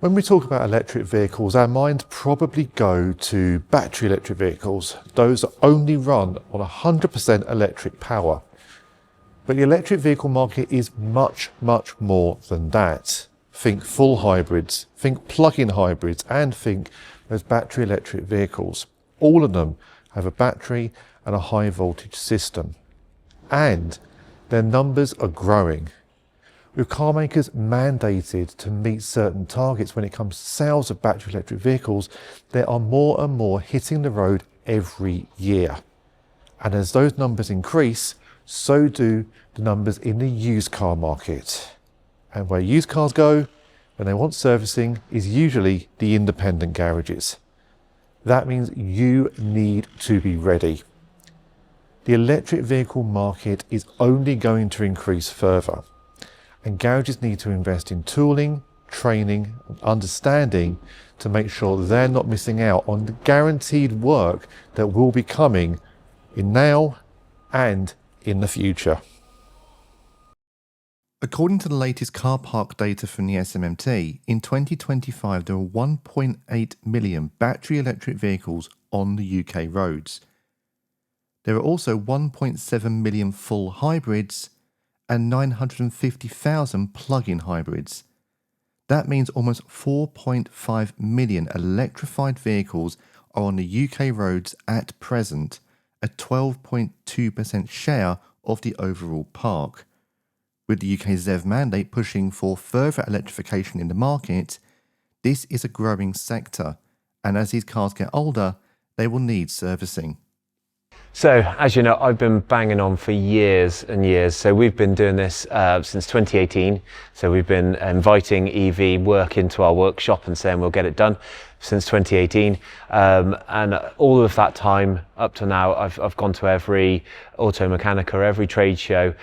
When we talk about electric vehicles, our minds probably go to battery electric vehicles, those that only run on 100% electric power. But the electric vehicle market is much, much more than that. Think full hybrids, think plug-in hybrids, and think those battery electric vehicles. All of them have a battery and a high voltage system. And their numbers are growing. With car makers mandated to meet certain targets when it comes to sales of battery electric vehicles, there are more and more hitting the road every year. And as those numbers increase, so do the numbers in the used car market. And where used cars go, when they want servicing, is usually the independent garages. That means you need to be ready. The electric vehicle market is only going to increase further. And garages need to invest in tooling, training, and understanding to make sure they're not missing out on the guaranteed work that will be coming in now and in the future. According to the latest car park data from the SMMT, in 2025 there were 1.8 million battery electric vehicles on the UK roads. There are also 1.7 million full hybrids and 950,000 plug-in hybrids. That means almost 4.5 million electrified vehicles are on the UK roads at present, a 12.2% share of the overall park. With the UK ZEV mandate pushing for further electrification in the market, this is a growing sector, and as these cars get older, they will need servicing. So, as you know, I've been banging on for years and years. So we've been doing this since 2018. So we've been inviting EV work into our workshop and saying we'll get it done since 2018. And all of that time up to now, I've gone to every auto mechanica, every trade show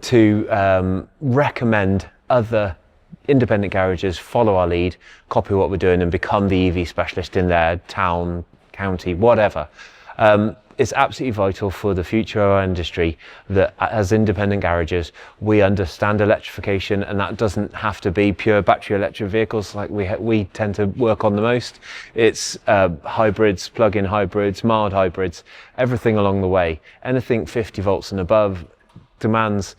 to recommend other independent garages follow our lead, copy what we're doing and become the EV specialist in their town, county, whatever. It's absolutely vital for the future of our industry that as independent garages, we understand electrification, and that doesn't have to be pure battery electric vehicles like we tend to work on the most. It's hybrids, plug-in hybrids, mild hybrids, everything along the way. Anything 50 volts and above demands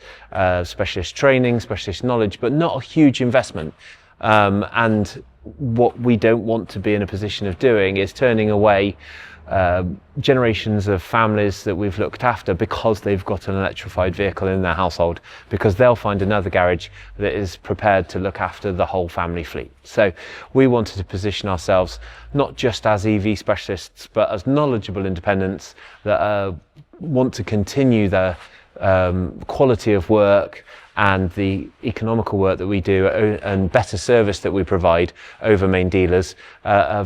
specialist training, specialist knowledge, but not a huge investment. And what we don't want to be in a position of doing is turning away generations of families that we've looked after because they've got an electrified vehicle in their household, because they'll find another garage that is prepared to look after the whole family fleet. So we wanted to position ourselves not just as EV specialists, but as knowledgeable independents that want to continue the quality of work and the economical work that we do and better service that we provide over main dealers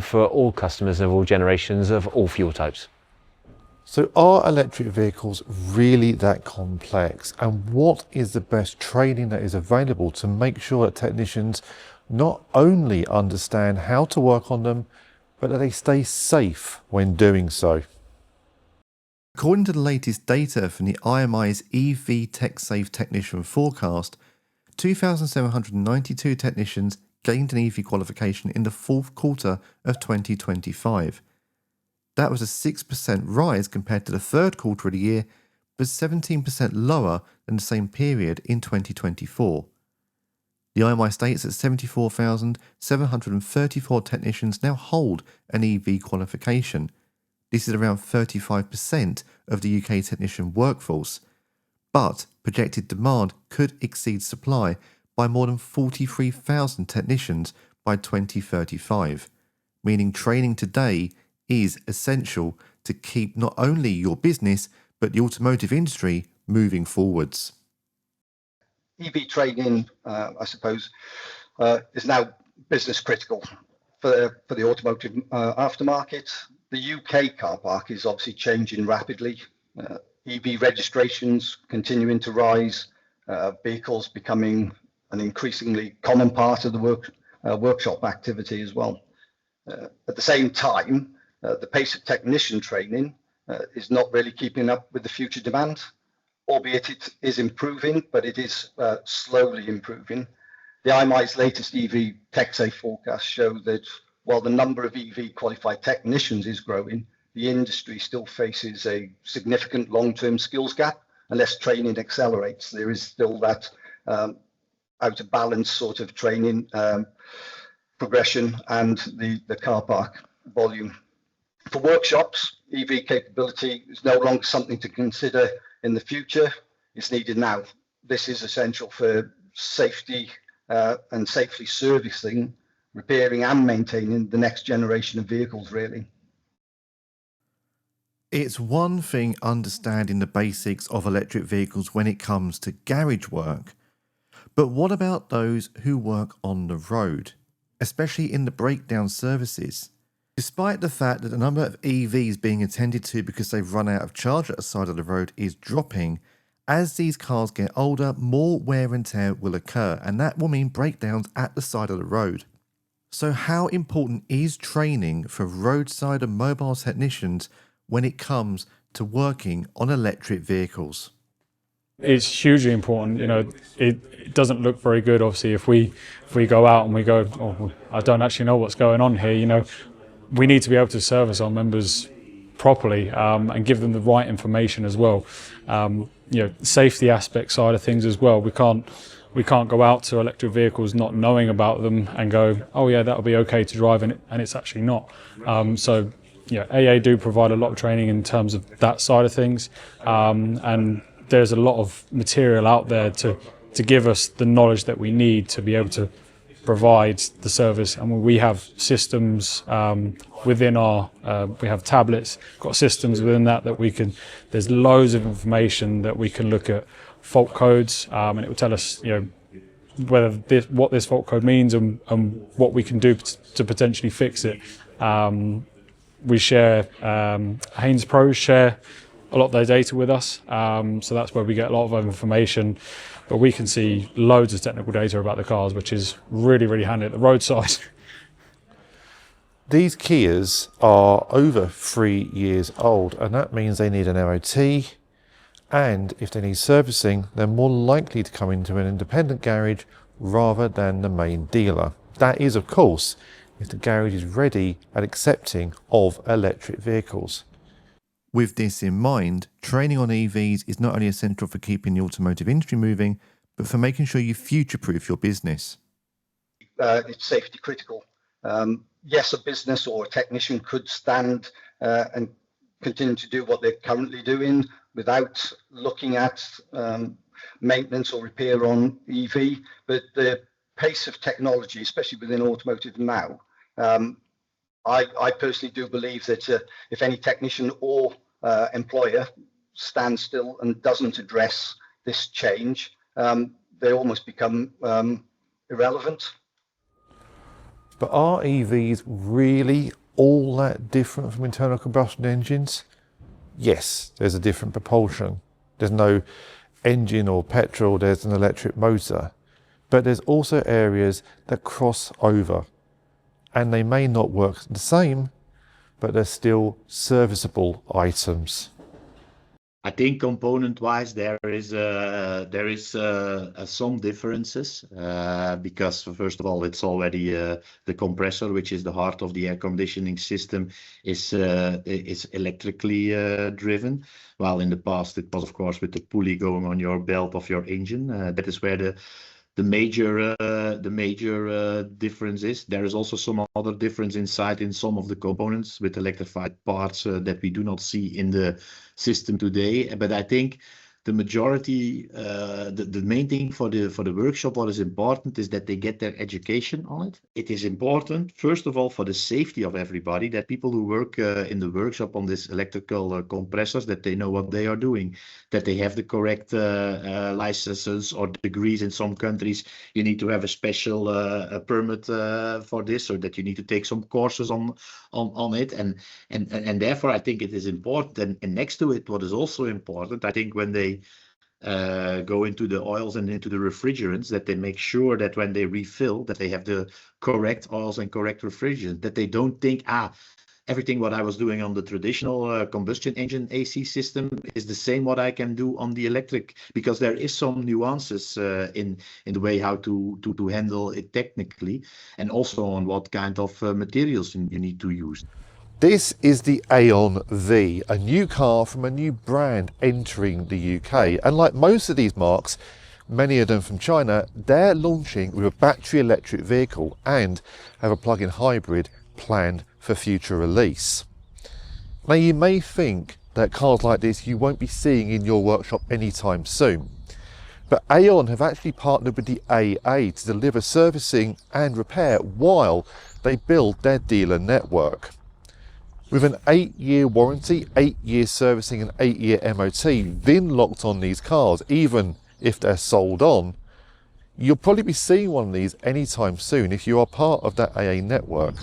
for all customers of all generations of all fuel types. So are electric vehicles really that complex? And what is the best training that is available to make sure that technicians not only understand how to work on them, but that they stay safe when doing so? According to the latest data from the IMI's EV TechSafe Technician Forecast, 2,792 technicians gained an EV qualification in the fourth quarter of 2025. That was a 6% rise compared to the third quarter of the year, but 17% lower than the same period in 2024. The IMI states that 74,734 technicians now hold an EV qualification. This is around 35% of the UK technician workforce, but projected demand could exceed supply by more than 43,000 technicians by 2035, meaning training today is essential to keep not only your business, but the automotive industry moving forwards. EV training, I suppose, is now business critical for the automotive aftermarket. The UK car park is obviously changing rapidly. EV registrations continuing to rise, vehicles becoming an increasingly common part of the workshop activity as well. At the same time, the pace of technician training is not really keeping up with the future demand, albeit it is improving, but it is slowly improving. The IMI's latest EV TechSafe forecast show that while the number of EV qualified technicians is growing, the industry still faces a significant long-term skills gap unless training accelerates. There is still that out of balance sort of training progression and the car park volume. For workshops, EV capability is no longer something to consider in the future. It's needed now. This is essential for safety and safely servicing, repairing and maintaining the next generation of vehicles, really. It's one thing understanding the basics of electric vehicles when it comes to garage work, but what about those who work on the road, especially in the breakdown services? Despite the fact that the number of EVs being attended to because they've run out of charge at the side of the road is dropping, as these cars get older, more wear and tear will occur, and that will mean breakdowns at the side of the road. So how important is training for roadside and mobile technicians when it comes to working on electric vehicles? It's hugely important. You know, it doesn't look very good, obviously, if we go out and we go, oh, I don't actually know what's going on here. You know, we need to be able to service our members properly and give them the right information as well. You know, safety aspect side of things as well. We can't go out to electric vehicles not knowing about them and go, oh yeah, that'll be okay to drive, and it's actually not. So yeah, AA do provide a lot of training in terms of that side of things, and there's a lot of material out there to give us the knowledge that we need to be able to provide the service. And we have systems within our, we have tablets, got systems within that we can, there's loads of information that we can look at fault codes, and it will tell us, you know, what this fault code means and what we can do to potentially fix it. We share, Haynes Pros share a lot of their data with us, so that's where we get a lot of information, but we can see loads of technical data about the cars, which is really, really handy at the roadside. These Kias are over 3 years old, and that means they need an MOT, and if they need servicing, they're more likely to come into an independent garage rather than the main dealer. That is, of course, if the garage is ready and accepting of electric vehicles. With this in mind, training on EVs is not only essential for keeping the automotive industry moving, but for making sure you future-proof your business. It's safety critical. Yes, a business or a technician could stand and continue to do what they're currently doing without looking at maintenance or repair on EV, but the pace of technology, especially within automotive now, I personally do believe that if any technician or employer stands still and doesn't address this change, they almost become irrelevant. But are EVs really all that different from internal combustion engines? Yes, there's a different propulsion. There's no engine or petrol, there's an electric motor. But there's also areas that cross over, and they may not work the same, but they're still serviceable items. I think component-wise there is some differences because first of all it's already the compressor, which is the heart of the air conditioning system, is electrically driven, while in the past it was of course with the pulley going on your belt of your engine. That is where the major difference is. There is also some other difference inside in some of the components with electrified parts that we do not see in the system today. But I think the majority, the main thing for the workshop, what is important is that they get their education on it. It is important, first of all, for the safety of everybody, that people who work in the workshop on this electrical compressors, that they know what they are doing, that they have the correct licenses or degrees. In some countries, you need to have a special permit for this, or that you need to take some courses on it. And therefore, I think it is important. And next to it, what is also important, I think when they go into the oils and into the refrigerants, that they make sure that when they refill, that they have the correct oils and correct refrigerants, that they don't think, everything what I was doing on the traditional combustion engine AC system is the same what I can do on the electric, because there is some nuances in the way how to handle it technically, and also on what kind of materials you need to use. This is the Aon V, a new car from a new brand entering the UK. And like most of these marques, many of them from China, they're launching with a battery electric vehicle and have a plug-in hybrid planned for future release. Now, you may think that cars like this you won't be seeing in your workshop anytime soon, but Aon have actually partnered with the AA to deliver servicing and repair while they build their dealer network. With an 8-year warranty, 8-year servicing and 8-year MOT VIN locked on these cars, even if they're sold on, you'll probably be seeing one of these anytime soon if you are part of that AA network.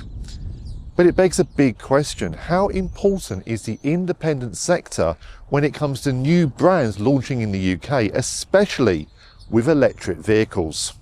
But it begs a big question: how important is the independent sector when it comes to new brands launching in the UK, especially with electric vehicles?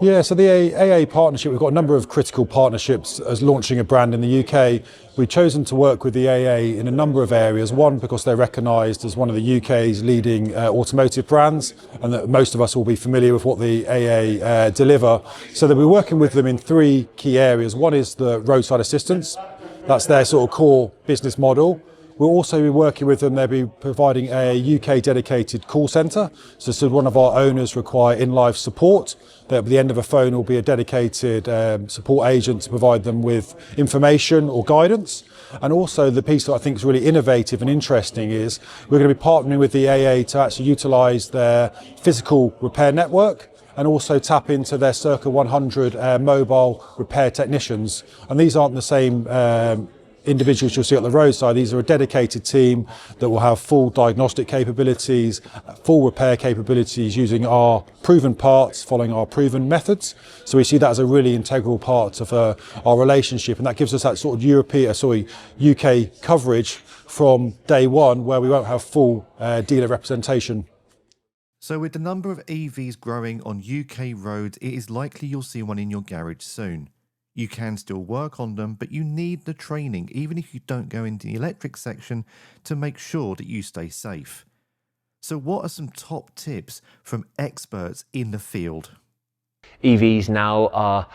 Yeah, so the AA partnership, we've got a number of critical partnerships as launching a brand in the UK. We've chosen to work with the AA in a number of areas. One, because they're recognised as one of the UK's leading automotive brands, and that most of us will be familiar with what the AA deliver. So they'll be working with them in 3 key areas. One is the roadside assistance. That's their sort of core business model. We'll also be working with them. They'll be providing a UK dedicated call centre. So should one of our owners require in-life support, at the end of a phone will be a dedicated support agent to provide them with information or guidance. And also the piece that I think is really innovative and interesting is we're going to be partnering with the AA to actually utilise their physical repair network and also tap into their circa 100 mobile repair technicians. And these aren't the same individuals you'll see at the roadside. These are a dedicated team that will have full diagnostic capabilities, full repair capabilities using our proven parts, following our proven methods. So we see that as a really integral part of our relationship, and that gives us that sort of UK coverage from day one, where we won't have full dealer representation. So with the number of EVs growing on UK roads, it is likely you'll see one in your garage soon. You can still work on them, but you need the training, even if you don't go into the electric section, to make sure that you stay safe. So what are some top tips from experts in the field? EVs now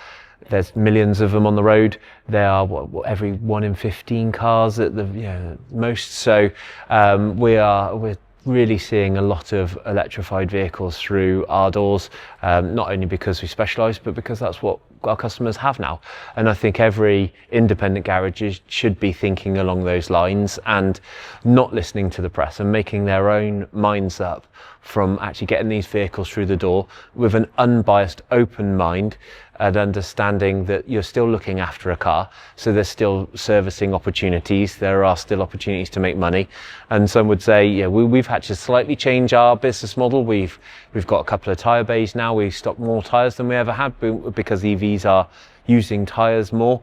there's millions of them on the road. They are every 1 in 15 cars at the most. So we're really seeing a lot of electrified vehicles through our doors, not only because we specialise, but because that's what our customers have now. And I think every independent garage should be thinking along those lines and not listening to the press and making their own minds up from actually getting these vehicles through the door with an unbiased, open mind and understanding that you're still looking after a car. So there's still servicing opportunities. There are still opportunities to make money. And some would say, yeah, we've had to slightly change our business model. We've got a couple of tyre bays now. We stock more tyres than we ever had because EVs are using tyres more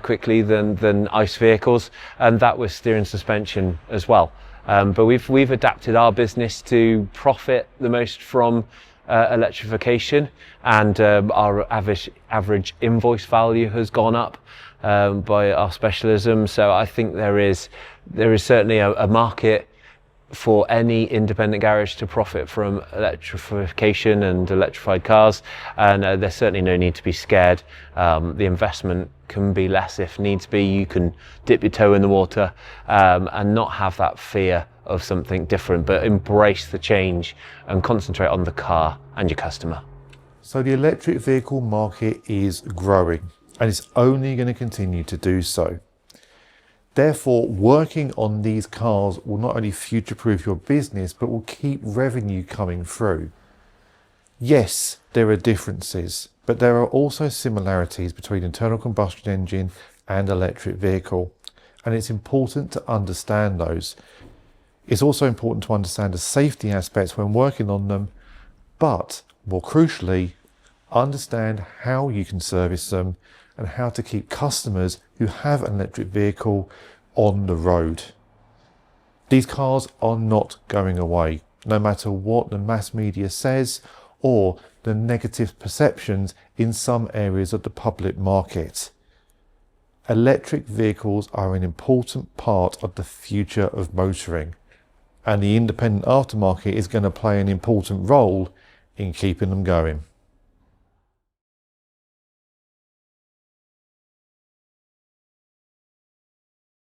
quickly than ICE vehicles. And that was steering suspension as well. But we've adapted our business to profit the most from electrification, and our average invoice value has gone up by our specialism. So I think there is certainly a market for any independent garage to profit from electrification and electrified cars, and there's certainly no need to be scared. The investment can be less if needs be. You can dip your toe in the water and not have that fear of something different, but embrace the change and concentrate on the car and your customer. So the electric vehicle market is growing, and it's only going to continue to do so. Therefore, working on these cars will not only future-proof your business, but will keep revenue coming through. Yes, there are differences, but there are also similarities between internal combustion engine and electric vehicle, and it's important to understand those. It's also important to understand the safety aspects when working on them, but more crucially, understand how you can service them and how to keep customers who have an electric vehicle on the road. These cars are not going away, no matter what the mass media says or the negative perceptions in some areas of the public market. electric vehicles are an important part of the future of motoring, and the independent aftermarket is going to play an important role in keeping them going.